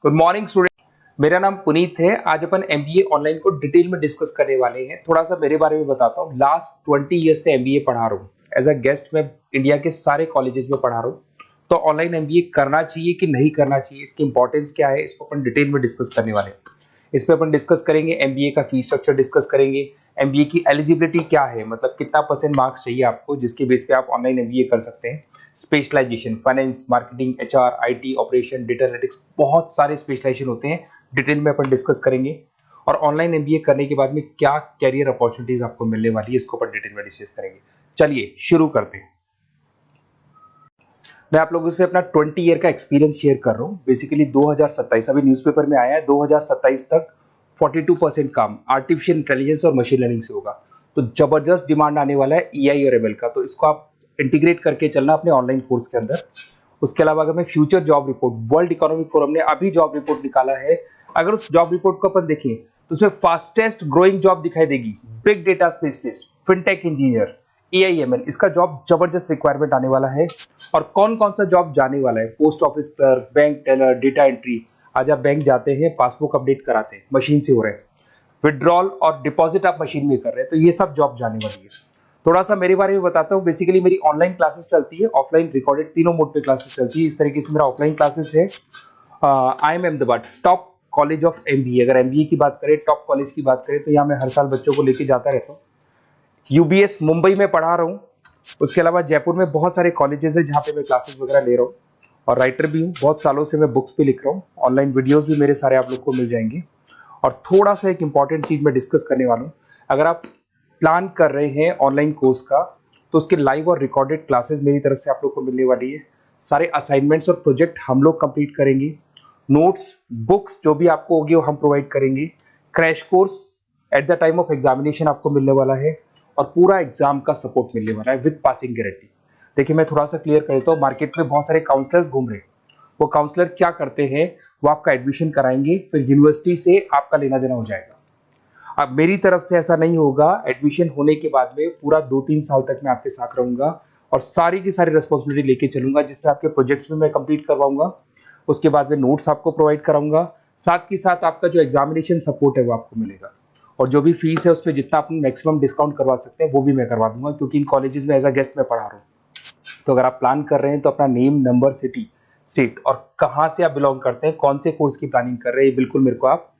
Good morning student. मेरा नाम पुनीत है। आज अपन एमबीए ऑनलाइन को डिटेल में डिस्कस करने वाले हैं। थोड़ा सा मेरे बारे में बताता हूँ। लास्ट 20 ईयर्स से एमबीए पढ़ा रहा हूँ। एज अ गेस्ट मैं इंडिया के सारे कॉलेजेस में पढ़ा रहा हूँ। तो ऑनलाइन एमबीए करना चाहिए कि नहीं करना चाहिए, इसकी इंपॉर्टेंस क्या है, इसको अपन डिटेल में डिस्कस करने वाले हैं। इसमें अपन डिस्कस करेंगे एमबीए का फीस स्ट्रक्चर डिस्कस करेंगे, एमबीए की एलिजिबिलिटी क्या है, मतलब कितना परसेंट मार्क्स चाहिए आपको जिसके बेस पे आप ऑनलाइन एमबीए कर सकते हैं। Specialisation, finance, marketing, HR, IT, operation, data analytics, बहुत सारे स्पेशलाइजेशन होते हैं। डिटेल में अपन डिस्कस करेंगे। और ऑनलाइन एमबीए करने के बाद में क्या कैरियर अपॉर्चुनिटीज आपको मिलने वाली है, इसको अपन डिटेल में डिस्कस करेंगे। चलिए शुरू करते हैं। मैं आप लोगों से अपना 20 ईयर का एक्सपीरियंस शेयर कर रहा हूँ। बेसिकली 2027 अभी न्यूज़पेपर में आया है, 2027 तक 42% काम आर्टिफिशियल इंटेलिजेंस और मशीन लर्निंग से होगा। तो जबरदस्त डिमांड आने वाला है ईआई और एमएल का, तो इसको आप इंटीग्रेट करके चलना अपने ऑनलाइन कोर्स के अंदर। उसके अलावा अगर मैं future job report, world economic forum ने अभी जॉब रिपोर्ट निकाला है, अगर उस जॉब रिपोर्ट को अपन देखें तो उसमें फास्टेस्ट ग्रोइंग जॉब दिखाई देगी big data specialist, fintech engineer, AIML. इसका जॉब जबरदस्त रिक्वायरमेंट आने वाला है। और कौन कौन सा जॉब जाने वाला है? Post office clerk, bank teller, data entry. आज आप बैंक जाते हैं, पासबुक अपडेट कराते हैं, मशीन से हो रहे हैं। विड्रॉल और डिपॉजिट आप मशीन में कर रहे हैं, तो ये सब जॉब जाने वाली है। थोड़ा सा मेरे बारे में बताता हूँ। बेसिकली मेरी ऑनलाइन क्लासेस चलती है, ऑफलाइन रिकॉर्डेड, तीनों मोड पे क्लासेस चलती है। इस तरीके से मेरा ऑफलाइन क्लासेस है। I am Ahmedabad top college of MBA. अगर एमबीए की बात करें, टॉप कॉलेज की बात करें, तो यहाँ मैं हर साल बच्चों को लेके जाता रहता हूँ। यूबीएस मुंबई में पढ़ा रहा हूँ। उसके अलावा जयपुर में बहुत सारे कॉलेजेस है जहाँ पे मैं क्लासेस वगैरह ले रहा हूँ। और राइटर भी हूँ, बहुत सालों से मैं बुक्स भी लिख रहा हूँ। ऑनलाइन वीडियोस भी मेरे सारे आप लोग को मिल जाएंगे। और थोड़ा सा एक इंपॉर्टेंट चीज मैं डिस्कस करने वाला हूँ। अगर आप प्लान कर रहे हैं ऑनलाइन कोर्स का, तो उसके लाइव और रिकॉर्डेड क्लासेस मेरी तरफ से आप लोग को मिलने वाली है। सारे असाइनमेंट्स और प्रोजेक्ट हम लोग कंप्लीट करेंगे। नोट्स, बुक्स जो भी आपको होगी वो हम प्रोवाइड करेंगे। Crash course at the time of examination आपको मिलने वाला है। और पूरा एग्जाम का सपोर्ट मिलने वाला है विद पासिंग गारंटी। देखिए मैं थोड़ा सा क्लियर कर देता हूँ। मार्केट में बहुत सारे काउंसलर्स घूम रहे हैं। वो काउंसलर क्या करते हैं, वो आपका एडमिशन कराएंगे, फिर यूनिवर्सिटी से आपका लेना देना हो जाएगा। अब मेरी तरफ से ऐसा नहीं होगा। एडमिशन होने के बाद में पूरा 2-3 साल तक मैं आपके साथ रहूंगा और सारी की सारी रिस्पॉन्सिबिलिटी लेके चलूंगा, जिसमें आपके प्रोजेक्ट्स भी मैं कंप्लीट करवाऊंगा। उसके बाद में नोट्स आपको प्रोवाइड कराऊंगा। साथ के साथ आपका जो एग्जामिनेशन सपोर्ट है वो आपको मिलेगा। और जो भी फीस है उस पर जितना आप मैक्सिमम डिस्काउंट करवा सकते हैं वो भी मैं करवा दूंगा, क्योंकि इन कॉलेजेस में एज अ गेस्ट मैं पढ़ा रहा हूँ। तो अगर आप प्लान कर रहे हैं तो अपना नेम, नंबर, सिटी, स्टेट और कहाँ से आप बिलोंग करते हैं, कौन से कोर्स की प्लानिंग कर रहे हैं, बिल्कुल मेरे को आप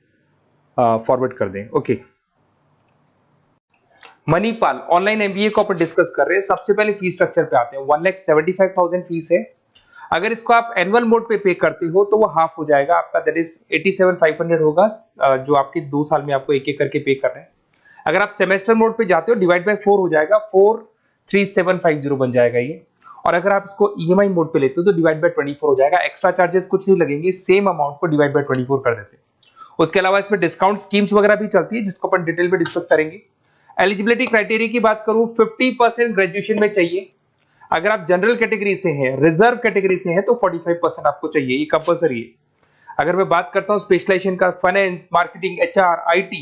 फॉरवर्ड कर दें। ओके, मणिपाल ऑनलाइन एमबीए को अपन डिस्कस कर रहे हैं। सबसे पहले फीस स्ट्रक्चर पे आते हैं। 1,75,000 फीस है। अगर इसको आप एनुअल मोड पे पे करते हो तो वो हाफ हो जाएगा आपका, दैट इज 87,500 होगा, जो आपके 2 साल में आपको एक एक करके पे कर रहे हैं। अगर आप सेमेस्टर मोड पे जाते हो, डिवाइड बाय 4 हो जाएगा, 43750 बन जाएगा ये। और अगर आप इसको ईएमआई मोड पे लेते हो तो डिवाइड बाय 24 हो जाएगा। एक्स्ट्रा चार्जेस कुछ नहीं लगेंगे, सेम अमाउंट को डिवाइड बाय 24 कर देते हैं। उसके अलावा इसमें डिस्काउंट स्कीम्स वगैरह भी चलती है, जिसको अपन डिटेल में डिस्कस करेंगे। एलिजिबिलिटी क्राइटेरिया की बात करूं, 50% ग्रेजुएशन में चाहिए। अगर आप जनरल कैटेगरी से हैं, रिजर्व कैटेगरी से हैं, तो 45% आपको चाहिए, ये कंपलसरी है। अगर मैं बात करता हूं स्पेशलाइजेशन का, finance, marketing, HR, IT,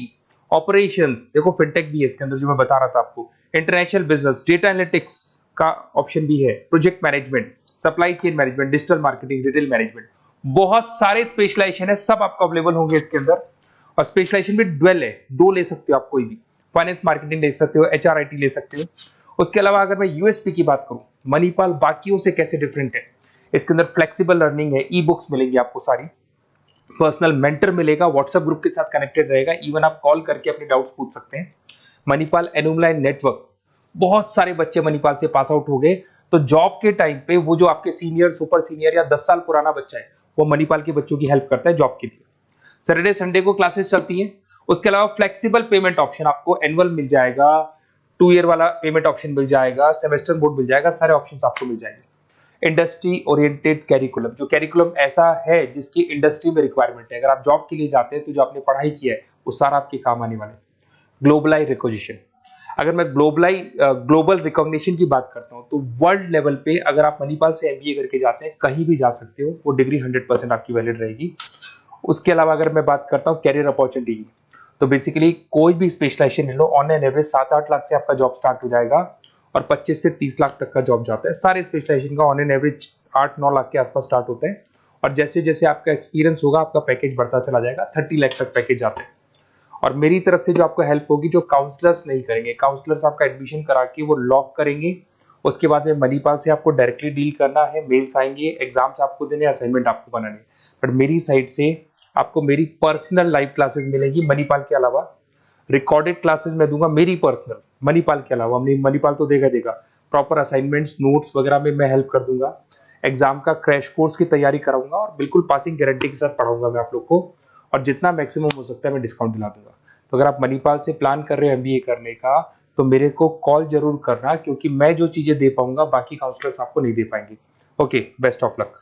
operations, देखो फिनटेक भी है इसके अंदर जो मैं बता रहा था आपको, इंटरनेशनल बिजनेस, डेटा एनालिटिक्स का ऑप्शन भी है, project management, supply chain management, digital marketing, retail management, बहुत सारे स्पेशलाइजेशन है, सब आपको अवेलेबल होंगे इसके अंदर। और स्पेशलाइजेशन भी ड्वेल है, 2 ले सकते हो आप कोई भी। फाइनेंस, मार्केटिंग ले सकते हो, एचआर, आईटी ले सकते हो। उसके अलावा अगर मैं यूएसपी की बात करूं, मणिपाल बाकियों से कैसे डिफरेंट है, इसके अंदर फ्लेक्सिबल लर्निंग है, ई बुक्स मिलेंगी आपको सारी, पर्सनल मेंटर मिलेगा, व्हाट्सएप ग्रुप के साथ कनेक्टेड रहेगा, इवन आप कॉल करके अपने डाउट्स पूछ सकते हैं। मणिपाल एनुमलाई नेटवर्क, बहुत सारे बच्चे मणिपाल से पास आउट हो गए, तो जॉब के टाइम पे वो जो आपके सीनियर, सुपर सीनियर या 10 साल पुराना बच्चा है, वो मणिपाल के बच्चों की हेल्प करता है जॉब के लिए। सैटरडे संडे को क्लासेस चलती है। उसके अलावा फ्लेक्सिबल पेमेंट ऑप्शन आपको एनुअल मिल जाएगा, 2 ईयर वाला पेमेंट ऑप्शन मिल जाएगा, सेमेस्टर बोर्ड मिल जाएगा, सारे ऑप्शंस आपको मिल जाएंगे। इंडस्ट्री ओरिएंटेड कैरिकुलम, जो कैरिकुलम ऐसा है जिसकी इंडस्ट्री में रिक्वायरमेंट है, अगर आप जॉब के लिए जाते हैं तो जो आपने पढ़ाई किया है वो सारा आपके काम आने वाले। ग्लोबलाइज रिकॉग्निशन, अगर मैं ग्लोबल रिकॉग्निशन की बात करता हूं तो वर्ल्ड लेवल पे अगर आप मणिपाल से एमबीए करके जाते हैं, कहीं भी जा सकते हो, वो डिग्री 100% आपकी वैलिड रहेगी। उसके अलावा अगर मैं बात करता हूं कैरियर अपॉर्चुनिटी की, तो बेसिकली कोई भी स्पेशलाइजेशन ले लो, ऑन एन एवरेज 7-8 लाख से आपका जॉब स्टार्ट हो जाएगा और 25 से 30 लाख तक का जॉब जाता है। सारे स्पेशलाइजेशन का ऑन एन एवरेज 8-9 लाख के आसपास स्टार्ट होता है। और जैसे जैसे आपका एक्सपीरियंस होगा आपका पैकेज बढ़ता चला जाएगा, 30 लाख तक पैकेज आते हैं। और मेरी तरफ से जो आपको हेल्प होगी, जो काउंसलर्स नहीं करेंगे, काउंसलर्स आपका एडमिशन करा के वो लॉक करेंगे, उसके बाद में मणिपाल से आपको डायरेक्टली डील करना है, मेल्स आएंगे, एग्जाम्स आपको देने, असाइनमेंट आपको बनाने। बट मेरी साइड से आपको मेरी पर्सनल लाइव क्लासेस मिलेंगी मणिपाल के अलावा, रिकॉर्डेड क्लासेस मैं दूंगा मेरी पर्सनल, मणिपाल के अलावा। मणिपाल तो देगा प्रॉपर असाइनमेंट्स नोट्स वगैरह में मैं हेल्प कर दूंगा, एग्जाम का क्रैश कोर्स की तैयारी कराऊंगा और बिल्कुल पासिंग गारंटी के साथ पढ़ाऊंगा मैं आप लोग को, और जितना मैक्सिमम हो सकता है मैं डिस्काउंट दिला दूंगा। तो अगर आप मणिपाल से प्लान कर रहे हो एमबीए करने का, तो मेरे को कॉल जरूर करना, क्योंकि मैं जो चीजें दे पाऊंगा बाकी काउंसलर्स आपको नहीं दे पाएंगे। Okay, best of luck.